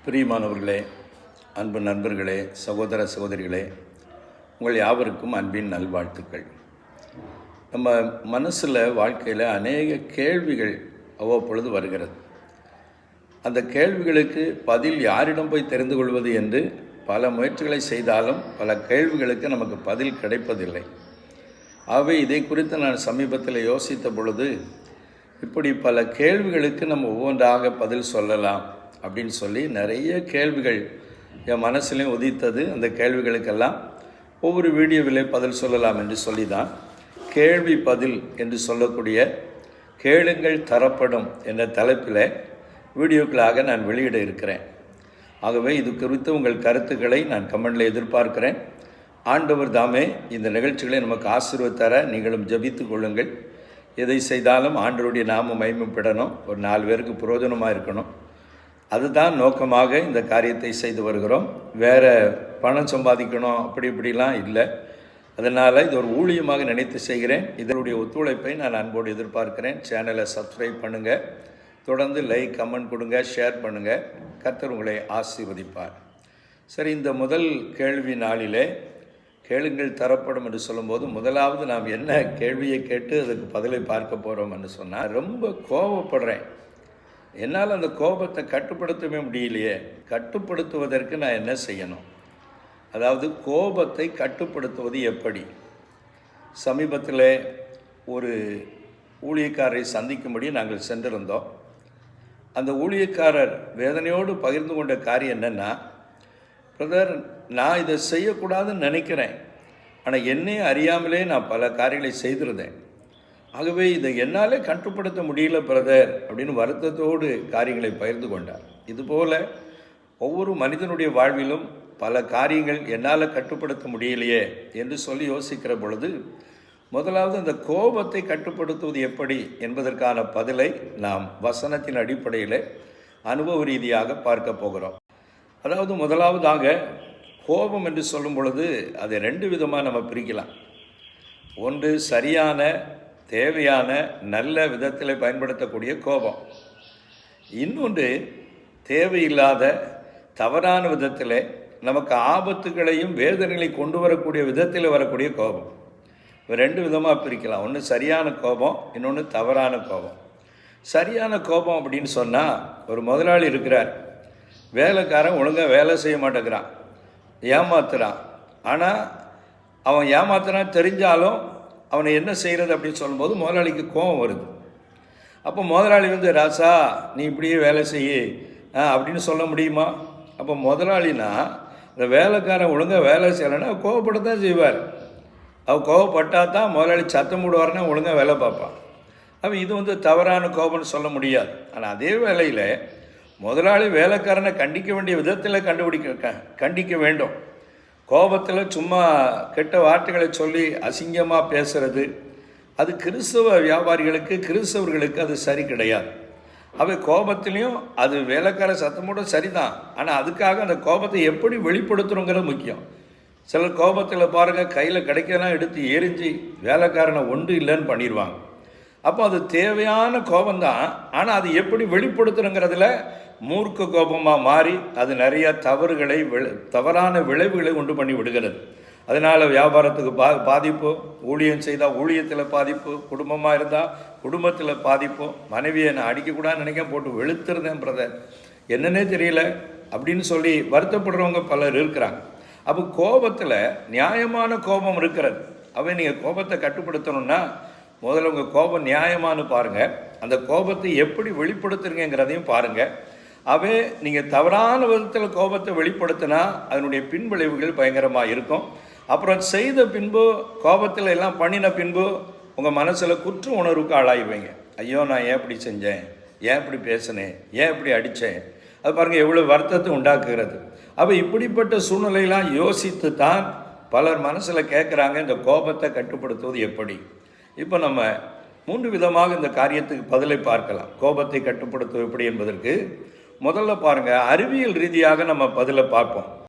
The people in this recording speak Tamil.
பிரியமானவர்களே, அன்பு நண்பர்களே, சகோதர சகோதரிகளே, உங்கள் யாவருக்கும் அன்பின் நல்வாழ்த்துக்கள். நம்ம மனசில் வாழ்க்கையில் அநேக கேள்விகள் அவ்வப்பொழுது வருகிறது. அந்த கேள்விகளுக்கு பதில் யாரிடம் போய் தெரிந்து கொள்வது என்று பல முயற்சிகளை செய்தாலும் பல கேள்விகளுக்கு நமக்கு பதில் கிடைப்பதில்லை. ஆகவே இதை குறித்து நான் சமீபத்தில் யோசித்த பொழுது, இப்படி பல கேள்விகளுக்கு நம்ம ஒவ்வொன்றாக பதில் சொல்லலாம் அப்படின்னு சொல்லி நிறைய கேள்விகள் என் மனசுலையும் உதித்தது. அந்த கேள்விகளுக்கெல்லாம் ஒவ்வொரு வீடியோவிலே பதில் சொல்லலாம் என்று சொல்லி தான் கேள்வி பதில் என்று சொல்லக்கூடிய கேளுங்கள் தரப்படும் என்ற தலைப்பில் வீடியோக்களாக நான் வெளியிட இருக்கிறேன். ஆகவே இது குறித்து உங்கள் கருத்துக்களை நான் கமெண்டில் எதிர்பார்க்கிறேன். ஆண்டவர் தாமே இந்த நிகழ்ச்சிகளை நமக்கு ஆசீர்வதித்தார நீங்களும் ஜெபித்து கொள்ளுங்கள். எதை செய்தாலும் ஆண்டவருடைய நாமம் மகிமைப்படணும், ஒரு 4 பேருக்கு பிரயோஜனமாக இருக்கணும். அதுதான் நோக்கமாக இந்த காரியத்தை செய்து வருகிறோம். வேறு பணம் சம்பாதிக்கணும் அப்படி இப்படிலாம் இல்லை. அதனால் இது ஒரு ஊழியமாக நினைத்து செய்கிறேன். இதனுடைய ஒத்துழைப்பை நான் அன்போடு எதிர்பார்க்கிறேன். சேனலை சப்ஸ்கிரைப் பண்ணுங்கள், தொடர்ந்து லைக் கமெண்ட் கொடுங்க, ஷேர் பண்ணுங்கள். கர்த்தர் உங்களை ஆசீர்வதிப்பார். சரி, இந்த முதல் கேள்வி நாளிலே கேளுங்கள் தரப்படும் என்று சொல்லும்போது, முதலாவது நாம் என்ன கேள்வியை கேட்டு அதுக்கு பதிலை பார்க்க போகிறோம் என்று சொன்னால், ரொம்ப கோபப்படுறேன், என்னால் அந்த கோபத்தை கட்டுப்படுத்தவே முடியலையே, கட்டுப்படுத்துவதற்கு நான் என்ன செய்யணும்? அதாவது கோபத்தை கட்டுப்படுத்துவது எப்படி? சமீபத்தில் ஒரு ஊழியக்காரரை சந்திக்கும்படி நாங்கள் சென்றிருந்தோம். அந்த ஊழியக்காரர் வேதனையோடு பகிர்ந்து கொண்ட காரியம் என்னென்னா, பிரதர், நான் இதை செய்யக்கூடாதுன்னு நினைக்கிறேன், ஆனால் என்னையே அறியாமலே நான் பல காரியங்களை செய்திருந்தேன். ஆகவே இதை என்னாலே கட்டுப்படுத்த முடியல பிரதர் அப்படின்னு வருத்தத்தோடு காரியங்களை பகிர்ந்து கொண்டார். இதுபோல் ஒவ்வொரு மனிதனுடைய வாழ்விலும் பல காரியங்கள் என்னால் கட்டுப்படுத்த முடியலையே என்று சொல்லி யோசிக்கிற பொழுது, முதலாவது அந்த கோபத்தை கட்டுப்படுத்துவது எப்படி என்பதற்கான பதிலை நாம் வசனத்தின் அடிப்படையில் அனுபவ ரீதியாக பார்க்க போகிறோம். அதாவது முதலாவதாக கோபம் என்று சொல்லும் பொழுது அதை 2 விதமாக நம்ம பிரிக்கலாம். ஒன்று சரியான தேவையான நல்ல விதத்தில் பயன்படுத்தக்கூடிய கோபம். இன்னொன்று தேவையில்லாத தவறான விதத்தில் நமக்கு ஆபத்துகளையும் வேதனைகளை கொண்டு வரக்கூடிய விதத்தில் வரக்கூடிய கோபம். 2 விதமாக பிரிக்கலாம். ஒன்று சரியான கோபம், இன்னொன்று தவறான கோபம். சரியான கோபம் அப்படின்னு சொன்னால், ஒரு முதலாளி இருக்கிறார், வேலைக்காரன் ஒழுங்காக வேலை செய்ய மாட்டேங்கிறான், ஏமாத்துறான். ஆனால் அவன் ஏமாத்துறான் தெரிஞ்சாலும் அவனை என்ன செய்கிறது அப்படின்னு சொல்லும்போது முதலாளிக்கு கோபம் வருது. அப்போ முதலாளி ராசா நீ இப்படியே வேலை செய்ய அப்படின்னு சொல்ல முடியுமா? அப்போ முதலாளினா இந்த வேலைக்காரன் ஒழுங்காக வேலை செய்யலைன்னா கோவப்படத்தான் செய்வார். அவள் கோவப்பட்டால் தான் முதலாளி சத்தம் போடுவார்னா ஒழுங்காக வேலை பார்ப்பான். அப்போ இது தவறான கோபம்னு சொல்ல முடியாது. ஆனால் அதே வேளையில் முதலாளி வேலைக்காரனை கண்டிக்க வேண்டிய விதத்தில் கண்டிக்க வேண்டும். கோபத்தில் சும்மா கெட்ட வார்த்தைகளை சொல்லி அசிங்கமாக பேசுகிறது, அது கிறிஸ்தவ வியாபாரிகளுக்கு கிறிஸ்தவர்களுக்கு அது சரி கிடையாது. அவை கோபத்திலையும் அது வேலைக்கார சத்தமோட சரிதான், ஆனால் அதுக்காக அந்த கோபத்தை எப்படி வெளிப்படுத்துகிறோங்கிறது முக்கியம். சிலர் கோபத்தில் பாருங்கள், கையில் கிடைக்கலாம் எடுத்து எரிஞ்சு வேலைக்காரனை ஒன்று இல்லைன்னு பண்ணிடுவாங்க. அப்போ அது தேவையான கோபம்தான், ஆனால் அது எப்படி வெளிப்படுத்துகிறோங்கிறதுல மூர்க்க கோபமாக மாறி அது நிறைய தவறான விளைவுகளை உண்டு பண்ணி விடுகிறது. அதனால் வியாபாரத்துக்கு பாதிப்பு, ஊழியம் செய்தால் ஊழியத்தில் பாதிப்பு, குடும்பமாக இருந்தால் குடும்பத்தில் பாதிப்பு. மனைவியை நான் அடிக்கக்கூடாதுன்னு நினைக்க போட்டு வெளுத்துருந்தேன் பிரதர், என்னன்னே தெரியல அப்படின்னு சொல்லி வருத்தப்படுறவங்க பலர் இருக்கிறாங்க. அப்போ கோபத்தில் நியாயமான கோபம் இருக்கிறது. அவை நீங்கள் கோபத்தை கட்டுப்படுத்தணும்னா முதல்ல உங்கள் கோபம் நியாயமானு பாருங்கள், அந்த கோபத்தை எப்படி வெளிப்படுத்துறீங்கிறதையும் பாருங்கள். அவே நீங்கள் தவறான விதத்தில் கோபத்தை வெளிப்படுத்தினா அதனுடைய பின்விளைவுகள் பயங்கரமாக இருக்கும். அப்புறம் செய்த பின்பு கோபத்தில் எல்லாம் பண்ணின பின்பு உங்கள் மனசில் குற்ற உணர்வுக்கு ஆளாயிடுவீங்க. ஐயோ நான் ஏன் இப்படி செஞ்சேன், ஏன் இப்படி பேசினேன், ஏன் இப்படி அடித்தேன், அது பாருங்கள் எவ்வளோ வருத்தத்தை உண்டாக்குகிறது. அப்போ இப்படிப்பட்ட சூழ்நிலையெல்லாம் யோசித்து தான் பலர் மனசில் கேட்குறாங்க, இந்த கோபத்தை கட்டுப்படுத்துவது எப்படி. இப்போ நம்ம 3 விதமாக இந்த காரியத்துக்கு பதிலை பார்க்கலாம். கோபத்தை கட்டுப்படுத்துவது எப்படி என்பதற்கு முதல்ல பாருங்கள், அறிவியல் ரீதியாக நம்ம பதிலை பார்ப்போம்.